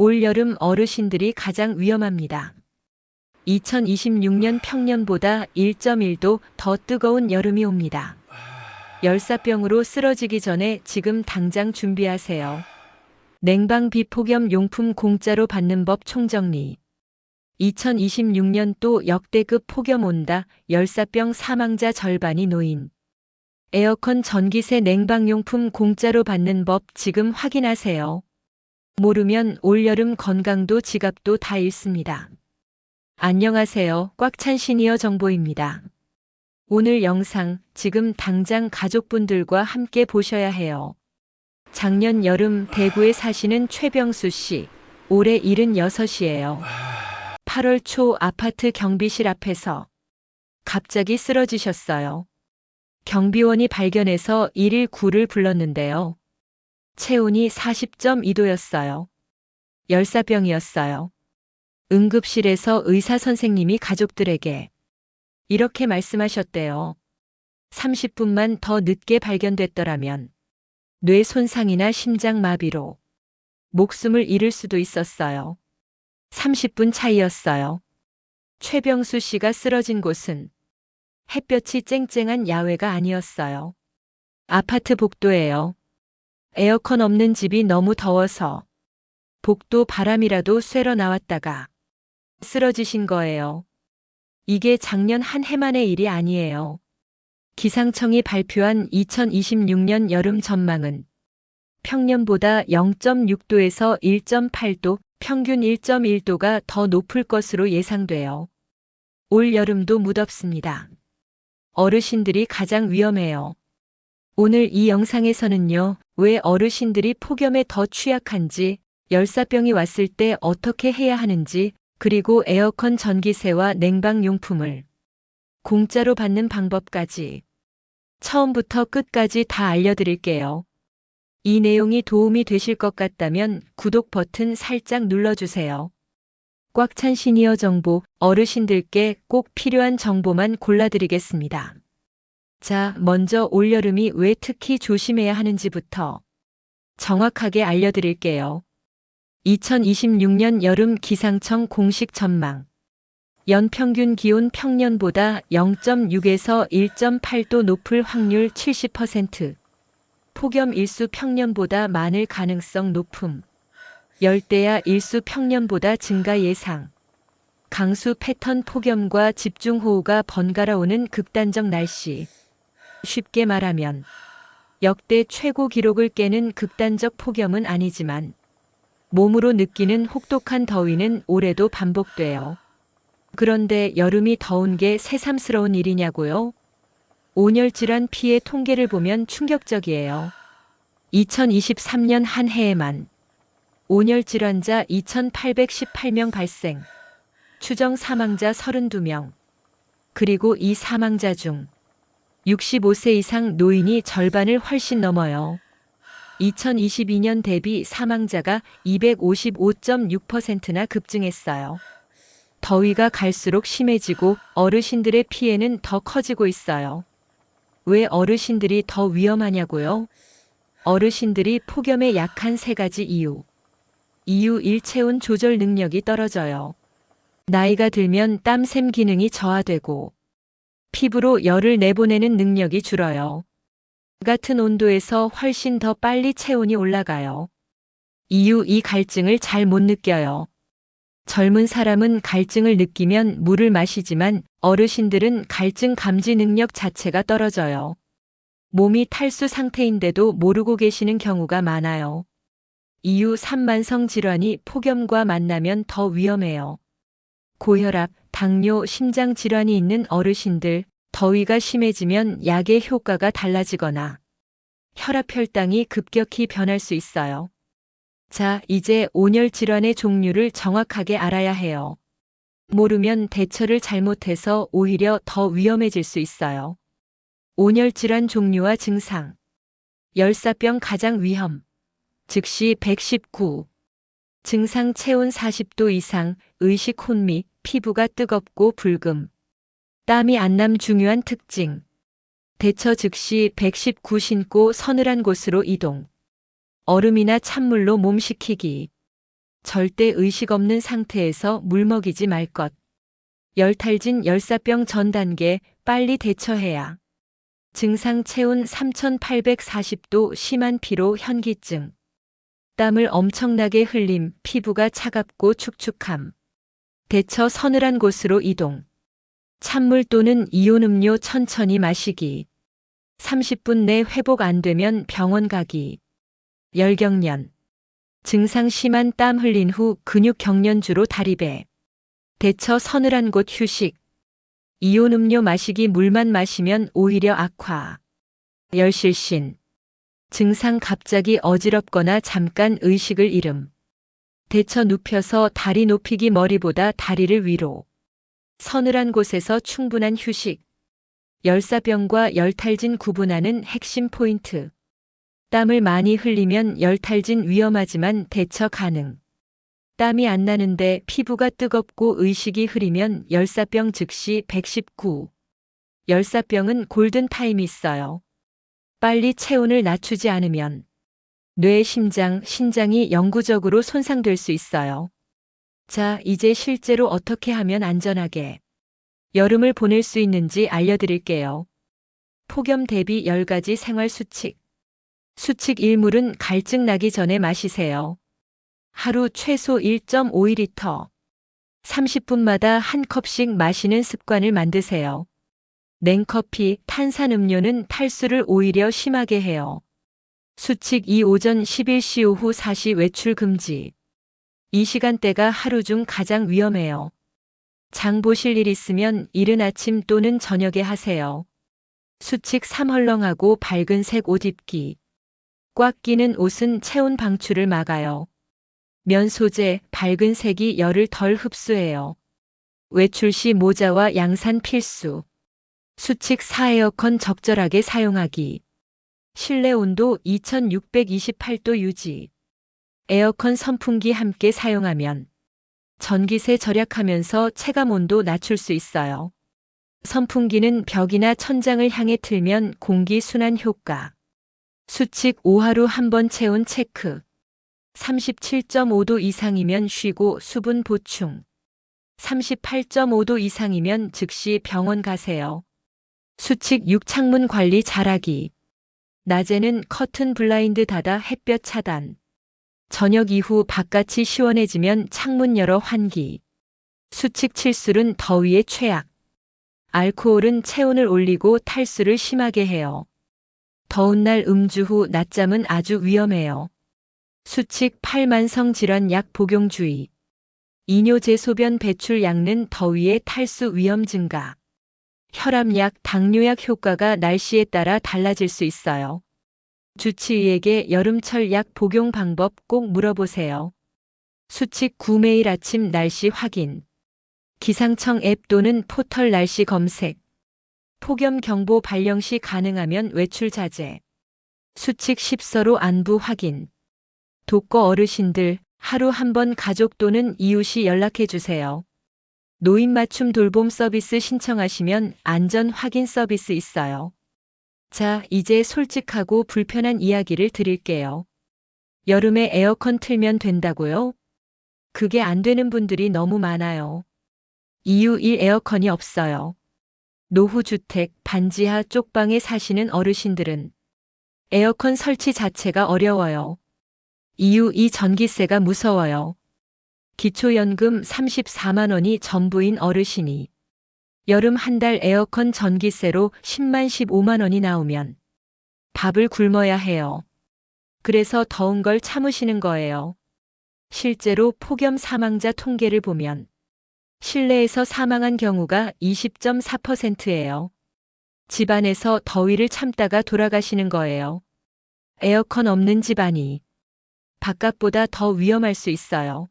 올여름 어르신들이 가장 위험합니다. 2026년 평년보다 1.1도 더 뜨거운 여름이 옵니다. 열사병으로 쓰러지기 전에 지금 당장 준비하세요. 냉방 비폭염 용품 공짜로 받는 법 총정리. 2026년 또 역대급 폭염 온다. 열사병 사망자 절반이 노인. 에어컨 전기세 냉방용품 공짜로 받는 법 지금 확인하세요. 모르면 올여름 건강도 지갑도 다 잃습니다. 안녕하세요. 꽉 찬 시니어 정보입니다. 오늘 영상 지금 당장 가족분들과 함께 보셔야 해요. 작년 여름 대구에 사시는 최병수 씨, 올해 76이에요. 8월 초 아파트 경비실 앞에서 갑자기 쓰러지셨어요. 경비원이 발견해서 119를 불렀는데요. 체온이 40.2도였어요. 열사병이었어요. 응급실에서 의사 선생님이 가족들에게 이렇게 말씀하셨대요. 30분만 더 늦게 발견됐더라면 뇌 손상이나 심장 마비로 목숨을 잃을 수도 있었어요. 30분 차이였어요. 최병수 씨가 쓰러진 곳은 햇볕이 쨍쨍한 야외가 아니었어요. 아파트 복도예요. 에어컨 없는 집이 너무 더워서 복도 바람이라도 쐬러 나왔다가 쓰러지신 거예요. 이게 작년 한 해만의 일이 아니에요. 기상청이 발표한 2026년 여름 전망은 평년보다 0.6도에서 1.8도, 평균 1.1도가 더 높을 것으로 예상돼요. 올 여름도 무덥습니다. 어르신들이 가장 위험해요. 오늘 이 영상에서는요, 왜 어르신들이 폭염에 더 취약한지, 열사병이 왔을 때 어떻게 해야 하는지, 그리고 에어컨 전기세와 냉방용품을 공짜로 받는 방법까지 처음부터 끝까지 다 알려드릴게요. 이 내용이 도움이 되실 것 같다면 구독 버튼 살짝 눌러주세요. 꽉 찬 시니어 정보, 어르신들께 꼭 필요한 정보만 골라드리겠습니다. 자, 먼저 올여름이 왜 특히 조심해야 하는지부터 정확하게 알려드릴게요. 2026년 여름 기상청 공식 전망. 연평균 기온 평년보다 0.6에서 1.8도 높을 확률 70%. 폭염 일수 평년보다 많을 가능성 높음. 열대야 일수 평년보다 증가 예상. 강수 패턴 폭염과 집중호우가 번갈아 오는 극단적 날씨. 쉽게 말하면 역대 최고 기록을 깨는 극단적 폭염은 아니지만 몸으로 느끼는 혹독한 더위는 올해도 반복돼요. 그런데 여름이 더운 게 새삼스러운 일이냐고요? 온열 질환 피해 통계를 보면 충격적이에요. 2023년 한 해에만 온열 질환자 2,818명 발생, 추정 사망자 32명, 그리고 이 사망자 중 65세 이상 노인이 절반을 훨씬 넘어요. 2022년 대비 사망자가 255.6%나 급증했어요. 더위가 갈수록 심해지고 어르신들의 피해는 더 커지고 있어요. 왜 어르신들이 더 위험하냐고요? 어르신들이 폭염에 약한 세 가지 이유. 이유 1. 체온 조절 능력이 떨어져요. 나이가 들면 땀샘 기능이 저하되고 피부로 열을 내보내는 능력이 줄어요. 같은 온도에서 훨씬 더 빨리 체온이 올라가요. 이유 2. 갈증을 잘 못 느껴요. 젊은 사람은 갈증을 느끼면 물을 마시지만 어르신들은 갈증 감지 능력 자체가 떨어져요. 몸이 탈수 상태인데도 모르고 계시는 경우가 많아요. 이유 3. 만성 질환이 폭염과 만나면 더 위험해요. 고혈압, 당뇨, 심장 질환이 있는 어르신들, 더위가 심해지면 약의 효과가 달라지거나 혈압 혈당이 급격히 변할 수 있어요. 자, 이제 온열 질환의 종류를 정확하게 알아야 해요. 모르면 대처를 잘못해서 오히려 더 위험해질 수 있어요. 온열 질환 종류와 증상. 열사병 가장 위험. 즉시 119. 증상 체온 40도 이상, 의식 혼미, 피부가 뜨겁고 붉음. 땀이 안 남 중요한 특징. 대처 즉시 119 신고 서늘한 곳으로 이동. 얼음이나 찬물로 몸 식히기. 절대 의식 없는 상태에서 물 먹이지 말 것. 열탈진 열사병 전 단계 빨리 대처해야. 증상 체온 3840도 심한 피로 현기증. 땀을 엄청나게 흘림 피부가 차갑고 축축함. 대처 서늘한 곳으로 이동. 찬물 또는 이온 음료 천천히 마시기. 30분 내 회복 안 되면 병원 가기. 열경련. 증상 심한 땀 흘린 후 근육 경련주로 다리배. 대처 서늘한 곳 휴식. 이온 음료 마시기 물만 마시면 오히려 악화. 열실신. 증상 갑자기 어지럽거나 잠깐 의식을 잃음. 대처 눕혀서 다리 높이기 머리보다 다리를 위로. 서늘한 곳에서 충분한 휴식. 열사병과 열탈진 구분하는 핵심 포인트. 땀을 많이 흘리면 열탈진 위험하지만 대처 가능. 땀이 안 나는데 피부가 뜨겁고 의식이 흐리면 열사병 즉시 119. 열사병은 골든타임이 있어요. 빨리 체온을 낮추지 않으면 뇌, 심장, 신장이 영구적으로 손상될 수 있어요. 자, 이제 실제로 어떻게 하면 안전하게 여름을 보낼 수 있는지 알려드릴게요. 폭염 대비 10가지 생활 수칙. 수칙 1. 물은 갈증 나기 전에 마시세요. 하루 최소 1.5리터. 30분마다 한 컵씩 마시는 습관을 만드세요. 냉커피, 탄산음료는 탈수를 오히려 심하게 해요. 수칙 2. 오전 11시 오후 4시 외출 금지. 이 시간대가 하루 중 가장 위험해요. 장 보실 일 있으면 이른 아침 또는 저녁에 하세요. 수칙 3. 헐렁하고 밝은 색 옷 입기. 꽉 끼는 옷은 체온 방출을 막아요. 면 소재, 밝은 색이 열을 덜 흡수해요. 외출 시 모자와 양산 필수. 수칙 4. 에어컨 적절하게 사용하기. 실내 온도 2628도 유지. 에어컨 선풍기 함께 사용하면 전기세 절약하면서 체감 온도 낮출 수 있어요. 선풍기는 벽이나 천장을 향해 틀면 공기 순환 효과. 수칙 5. 하루 한 번 체온 체크. 37.5도 이상이면 쉬고 수분 보충. 38.5도 이상이면 즉시 병원 가세요. 수칙 6. 창문 관리 잘하기. 낮에는 커튼 블라인드 닫아 햇볕 차단. 저녁 이후 바깥이 시원해지면 창문 열어 환기. 수칙 7. 술은 더위에 최악. 알코올은 체온을 올리고 탈수를 심하게 해요. 더운 날 음주 후 낮잠은 아주 위험해요. 수칙 8. 만성 질환 약 복용 주의. 이뇨제 소변 배출 약는 더위에 탈수 위험 증가. 혈압약, 당뇨약 효과가 날씨에 따라 달라질 수 있어요. 주치의에게 여름철 약 복용 방법 꼭 물어보세요. 수칙 9. 매일 아침 날씨 확인. 기상청 앱 또는 포털 날씨 검색. 폭염 경보 발령 시 가능하면 외출 자제. 수칙 10. 서로 안부 확인. 독거 어르신들, 하루 한 번 가족 또는 이웃이 연락해 주세요. 노인 맞춤 돌봄 서비스 신청하시면 안전 확인 서비스 있어요. 자, 이제 솔직하고 불편한 이야기를 드릴게요. 여름에 에어컨 틀면 된다고요? 그게 안 되는 분들이 너무 많아요. 이유 1. 에어컨이 없어요. 노후주택, 반지하 쪽방에 사시는 어르신들은 에어컨 설치 자체가 어려워요. 이유 2. 전기세가 무서워요. 기초연금 34만 원이 전부인 어르신이 여름 한 달 에어컨 전기세로 10만 15만 원이 나오면 밥을 굶어야 해요. 그래서 더운 걸 참으시는 거예요. 실제로 폭염 사망자 통계를 보면 실내에서 사망한 경우가 20.4%예요. 집안에서 더위를 참다가 돌아가시는 거예요. 에어컨 없는 집안이 바깥보다 더 위험할 수 있어요.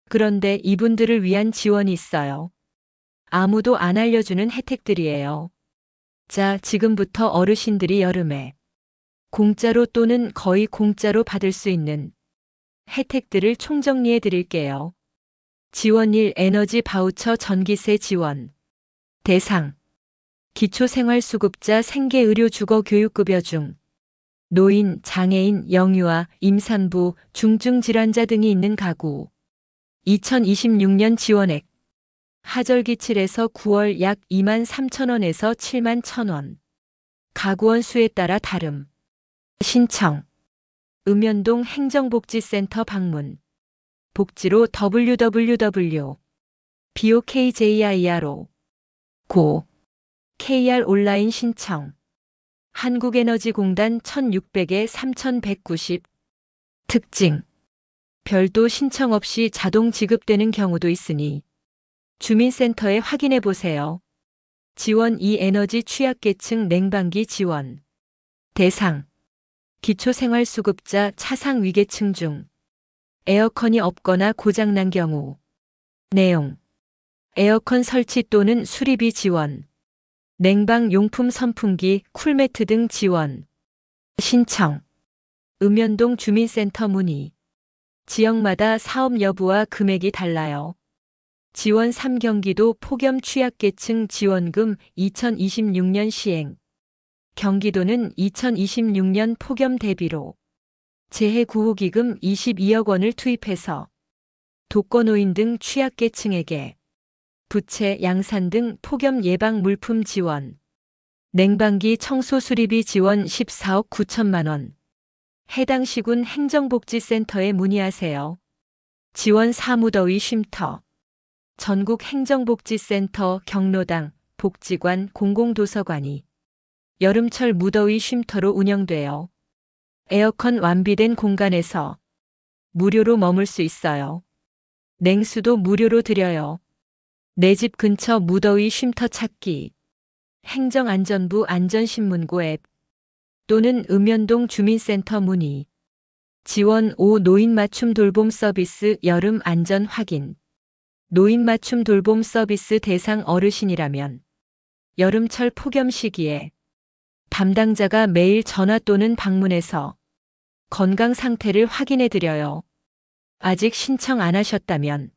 그런데 이분들을 위한 지원이 있어요. 아무도 안 알려주는 혜택들이에요. 자, 지금부터 어르신들이 여름에 공짜로 또는 거의 공짜로 받을 수 있는 혜택들을 총정리해 드릴게요. 지원 1. 에너지 바우처 전기세 지원. 대상. 기초생활수급자 생계의료 주거교육급여 중 노인, 장애인, 영유아, 임산부, 중증질환자 등이 있는 가구. 2026년 지원액. 하절기 7에서 9월 약 2만 3천 원에서 7만 1천 원. 가구원 수에 따라 다름. 신청. 읍면동 행정복지센터 방문. 복지로 www.bokjiro. 고. KR 온라인 신청. 한국에너지공단 1600에 3190. 특징. 별도 신청 없이 자동 지급되는 경우도 있으니 주민센터에 확인해 보세요. 지원 2 에너지 취약계층 냉방기 지원. 대상. 기초생활수급자 차상 위계층 중 에어컨이 없거나 고장난 경우. 내용. 에어컨 설치 또는 수리비 지원. 냉방 용품 선풍기, 쿨매트 등 지원. 신청. 읍면동 주민센터 문의. 지역마다 사업 여부와 금액이 달라요. 지원 3 경기도 폭염 취약계층 지원금 2026년 시행. 경기도는 2026년 폭염 대비로 재해구호기금 22억 원을 투입해서 독거노인 등 취약계층에게 부채, 양산 등 폭염 예방 물품 지원. 냉방기 청소 수리비 지원 14억 9천만 원. 해당 시군 행정복지센터에 문의하세요. 지원 사무더위 쉼터. 전국 행정복지센터, 경로당, 복지관, 공공도서관이 여름철 무더위 쉼터로 운영되어 에어컨 완비된 공간에서 무료로 머물 수 있어요. 냉수도 무료로 드려요. 내 집 근처 무더위 쉼터 찾기. 행정안전부 안전신문고 앱 또는 읍면동 주민센터 문의. 지원 5 노인 맞춤 돌봄 서비스 여름 안전 확인. 노인 맞춤 돌봄 서비스 대상 어르신이라면 여름철 폭염 시기에 담당자가 매일 전화 또는 방문해서 건강 상태를 확인해 드려요. 아직 신청 안 하셨다면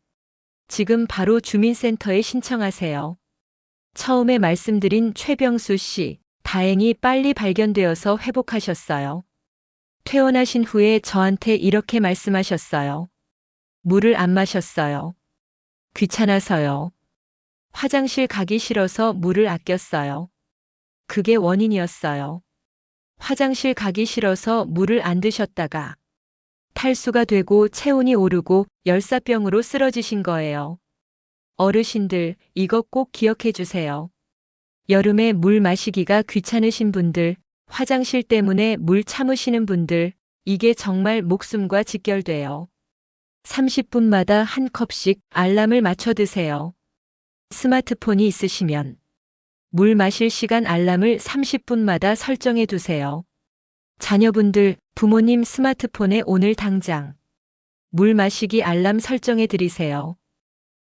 지금 바로 주민센터에 신청하세요. 처음에 말씀드린 최병수 씨, 다행히 빨리 발견되어서 회복하셨어요. 퇴원하신 후에 저한테 이렇게 말씀하셨어요. 물을 안 마셨어요. 귀찮아서요. 화장실 가기 싫어서 물을 아꼈어요. 그게 원인이었어요. 화장실 가기 싫어서 물을 안 드셨다가 탈수가 되고 체온이 오르고 열사병으로 쓰러지신 거예요. 어르신들, 이거 꼭 기억해 주세요. 여름에 물 마시기가 귀찮으신 분들, 화장실 때문에 물 참으시는 분들, 이게 정말 목숨과 직결돼요. 30분마다 한 컵씩 알람을 맞춰 드세요. 스마트폰이 있으시면 물 마실 시간 알람을 30분마다 설정해 두세요. 자녀분들, 부모님 스마트폰에 오늘 당장 물 마시기 알람 설정해 드리세요.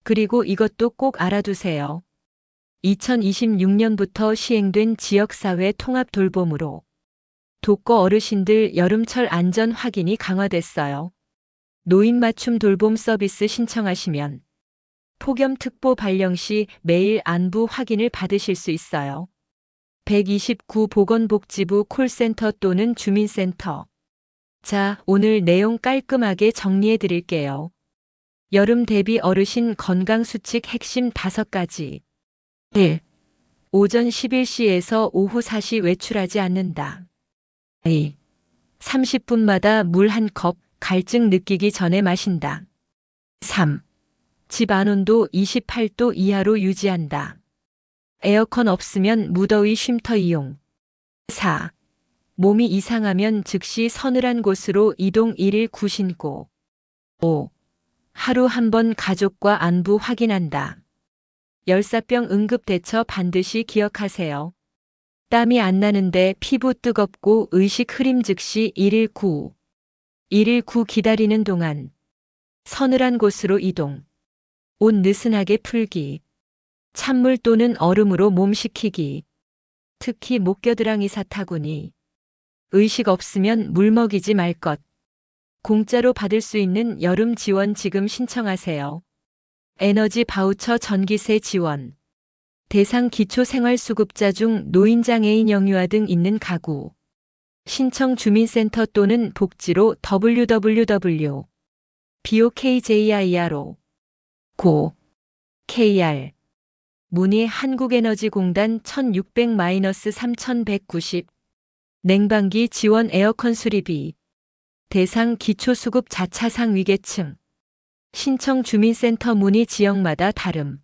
그리고 이것도 꼭 알아두세요. 2026년부터 시행된 지역사회 통합 돌봄으로 독거 어르신들 여름철 안전 확인이 강화됐어요. 노인 맞춤 돌봄 서비스 신청하시면 폭염특보 발령 시 매일 안부 확인을 받으실 수 있어요. 129 보건복지부 콜센터 또는 주민센터. 자, 오늘 내용 깔끔하게 정리해 드릴게요. 여름 대비 어르신 건강수칙 핵심 5가지. 1. 오전 11시에서 오후 4시 외출하지 않는다. 2. 30분마다 물 1컵, 갈증 느끼기 전에 마신다. 3. 집 안온도 28도 이하로 유지한다. 에어컨 없으면 무더위 쉼터 이용. 4. 몸이 이상하면 즉시 서늘한 곳으로 이동 1일 구신고. 5. 하루 한 번 가족과 안부 확인한다. 열사병 응급 대처 반드시 기억하세요. 땀이 안 나는데 피부 뜨겁고 의식 흐림 즉시 119. 119 기다리는 동안 서늘한 곳으로 이동. 옷 느슨하게 풀기. 찬물 또는 얼음으로 몸 식히기. 특히 목겨드랑이 사타구니. 의식 없으면 물 먹이지 말 것. 공짜로 받을 수 있는 여름 지원 지금 신청하세요. 에너지 바우처 전기세 지원. 대상 기초생활수급자 중 노인장애인 영유아 등 있는 가구. 신청 주민센터 또는 복지로 www.bokjiro 고 KR 문의 한국에너지공단 1600-3190 냉방기 지원 에어컨 수리비 대상 기초수급 자차상 위계층 신청 주민센터 문의 지역마다 다름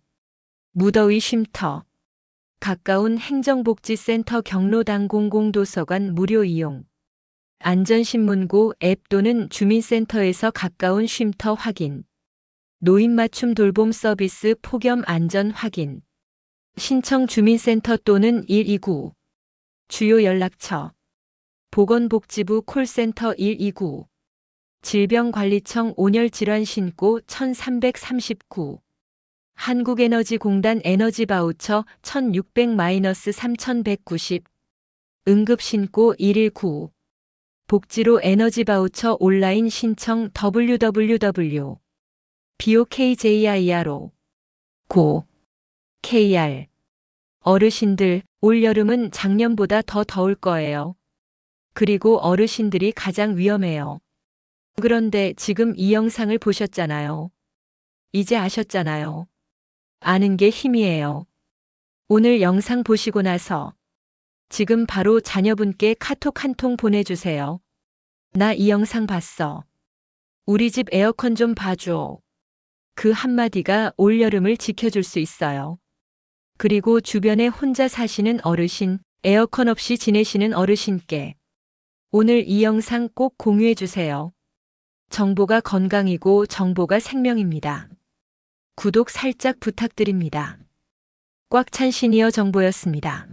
무더위 쉼터 가까운 행정복지센터 경로당 공공도서관 무료 이용 안전신문고 앱 또는 주민센터에서 가까운 쉼터 확인 노인 맞춤 돌봄 서비스 폭염 안전 확인 신청 주민센터 또는 129 주요 연락처 보건복지부 콜센터 129 질병관리청 온열질환신고 1339 한국에너지공단 에너지바우처 1600-3190 응급신고 119 복지로 에너지바우처 온라인 신청 www.bokjiro 고 KR 어르신들 올여름은 작년보다 더 더울 거예요. 그리고 어르신들이 가장 위험해요. 그런데 지금 이 영상을 보셨잖아요. 이제 아셨잖아요. 아는 게 힘이에요. 오늘 영상 보시고 나서 지금 바로 자녀분께 카톡 한 통 보내주세요. 나 이 영상 봤어. 우리 집 에어컨 좀 봐줘. 그 한마디가 올여름을 지켜줄 수 있어요. 그리고 주변에 혼자 사시는 어르신, 에어컨 없이 지내시는 어르신께 오늘 이 영상 꼭 공유해 주세요. 정보가 건강이고 정보가 생명입니다. 구독 살짝 부탁드립니다. 꽉 찬 시니어 정보였습니다.